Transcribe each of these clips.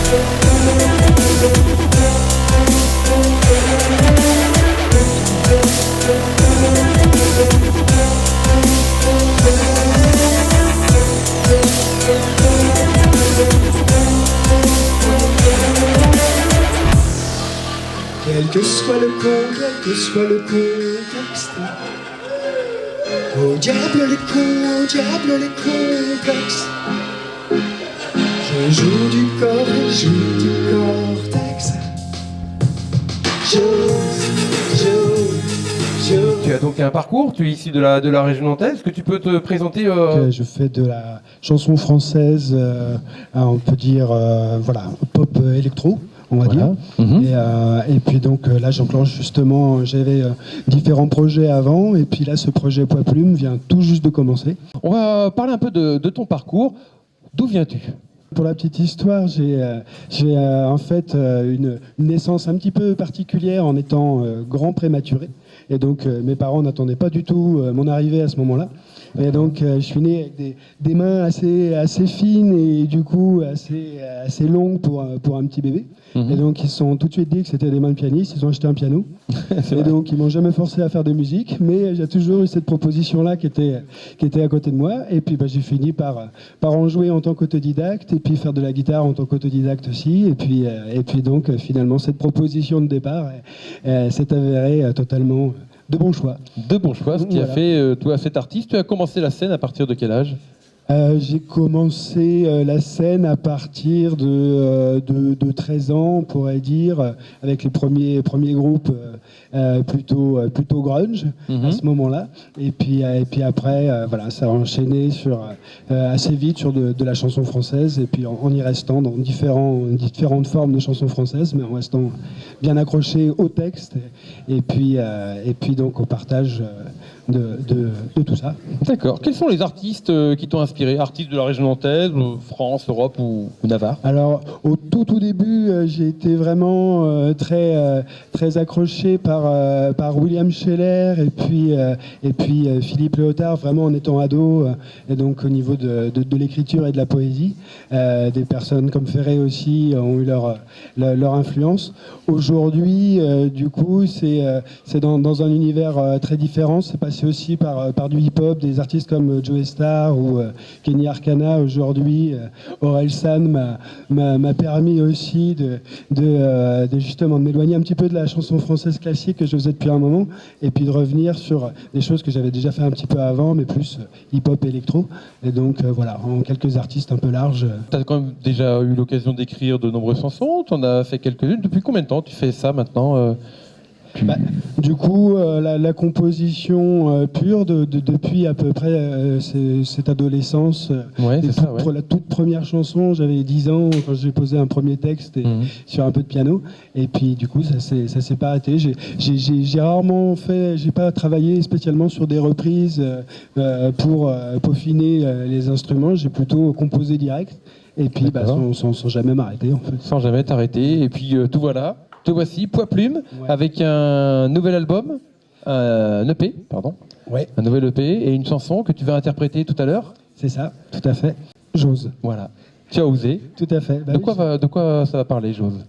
Quel que soit le contexte, au diable les complexes. Je joue du cortex. Tu as donc un parcours, tu es issu de la région nantaise. Est-ce que tu peux te présenter Je fais de la chanson française, on peut dire, voilà, pop électro. On va dire. Et puis donc là j'enclenche justement, j'avais différents projets avant, et puis là ce projet Poids Plume vient tout juste de commencer. On va parler un peu de ton parcours. D'où viens-tu ? Pour la petite histoire, j'ai en fait une naissance un petit peu particulière en étant grand prématuré. Et donc mes parents n'attendaient pas du tout mon arrivée à ce moment-là. Et donc je suis né avec des mains assez fines et du coup assez longues pour un petit bébé. Et donc ils se sont tout de suite dit que c'était des mains de pianiste, ils ont acheté un piano. Et donc ils m'ont jamais forcé à faire de musique, mais j'ai toujours eu cette proposition-là qui était à côté de moi. Et puis j'ai fini par en jouer en tant qu'autodidacte et puis faire de la guitare en tant qu'autodidacte aussi. Et puis donc finalement cette proposition de départ s'est avérée totalement de bon choix. De bon choix, ce qui a fait toi cet artiste. Tu as commencé la scène à partir de quel âge ? J'ai commencé la scène à partir de 13 ans, on pourrait dire, avec les premiers groupes plutôt grunge à ce moment-là. Et puis après, voilà, ça a enchaîné assez vite sur de la chanson française, et puis en y restant dans différentes formes de chansons françaises, mais en restant bien accroché au texte et puis donc au partage de tout ça. D'accord. Quels sont les artistes qui t'ont inspiré ? Artistes de la région nantaise, France, Europe ou Navarre ? Alors, au tout début, j'ai été vraiment très accroché par William Scheller et puis Philippe Léotard, vraiment en étant ado, et donc au niveau de l'écriture et de la poésie. Des personnes comme Ferré aussi ont eu leur influence. Aujourd'hui, du coup, c'est dans un univers très différent. C'est passé aussi par du hip-hop, des artistes comme Joe Star ou Kenny Arcana aujourd'hui. Orelsan m'a permis aussi de justement de m'éloigner un petit peu de la chanson française classique que je faisais depuis un moment, et puis de revenir sur des choses que j'avais déjà fait un petit peu avant, mais plus hip-hop électro. Et donc voilà, en quelques artistes un peu larges. Tu as quand même déjà eu l'occasion d'écrire de nombreuses chansons, tu en as fait quelques-unes. Depuis combien de temps tu fais ça maintenant Du coup, la composition pure depuis à peu près cette adolescence. Pour la toute première chanson, j'avais 10 ans quand j'ai posé un premier texte sur un peu de piano. Et puis du coup, ça s'est pas arrêté. J'ai rarement fait, j'ai pas travaillé spécialement sur des reprises pour peaufiner les instruments. J'ai plutôt composé direct. Et puis sans jamais m'arrêter en fait. Sans jamais t'arrêter. Et puis tout voilà. Te voici, Poids Plume, avec un nouvel album, un EP, pardon. Ouais. Un nouvel EP et une chanson que tu vas interpréter tout à l'heure. C'est ça, tout à fait. J'ose. Voilà. Tu as osé. Tout à fait. De quoi ça va parler, J'ose ?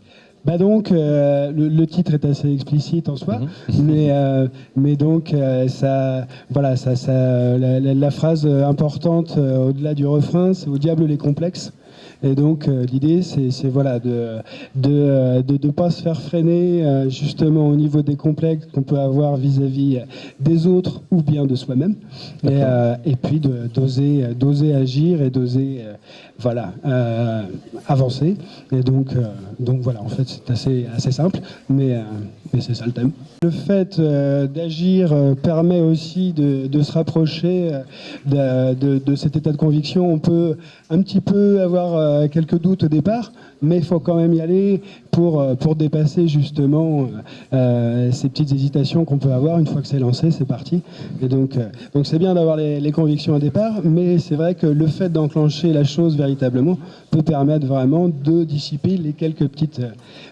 Donc le titre est assez explicite en soi, mais donc ça, voilà, la phrase importante au-delà du refrain, c'est au diable les complexes. Et donc l'idée c'est voilà de pas se faire freiner justement au niveau des complexes qu'on peut avoir vis-à-vis des autres ou bien de soi-même, et puis d'oser agir et d'oser avancer. Et donc voilà, en fait c'est assez simple, mais c'est ça le thème. Le fait d'agir permet aussi de se rapprocher de cet état de conviction. On peut un petit peu avoir quelques doutes au départ, mais il faut quand même y aller pour dépasser justement ces petites hésitations qu'on peut avoir. Une fois que c'est lancé, c'est parti. Et donc c'est bien d'avoir les convictions au départ, mais c'est vrai que le fait d'enclencher la chose véritablement peut permettre vraiment de dissiper les quelques petites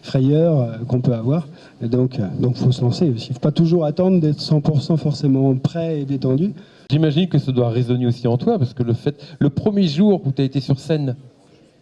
frayeurs qu'on peut avoir. Et donc faut se lancer aussi. Il ne faut pas toujours attendre d'être 100% forcément prêt et détendu. J'imagine que ça doit résonner aussi en toi, parce que le premier jour où tu as été sur scène,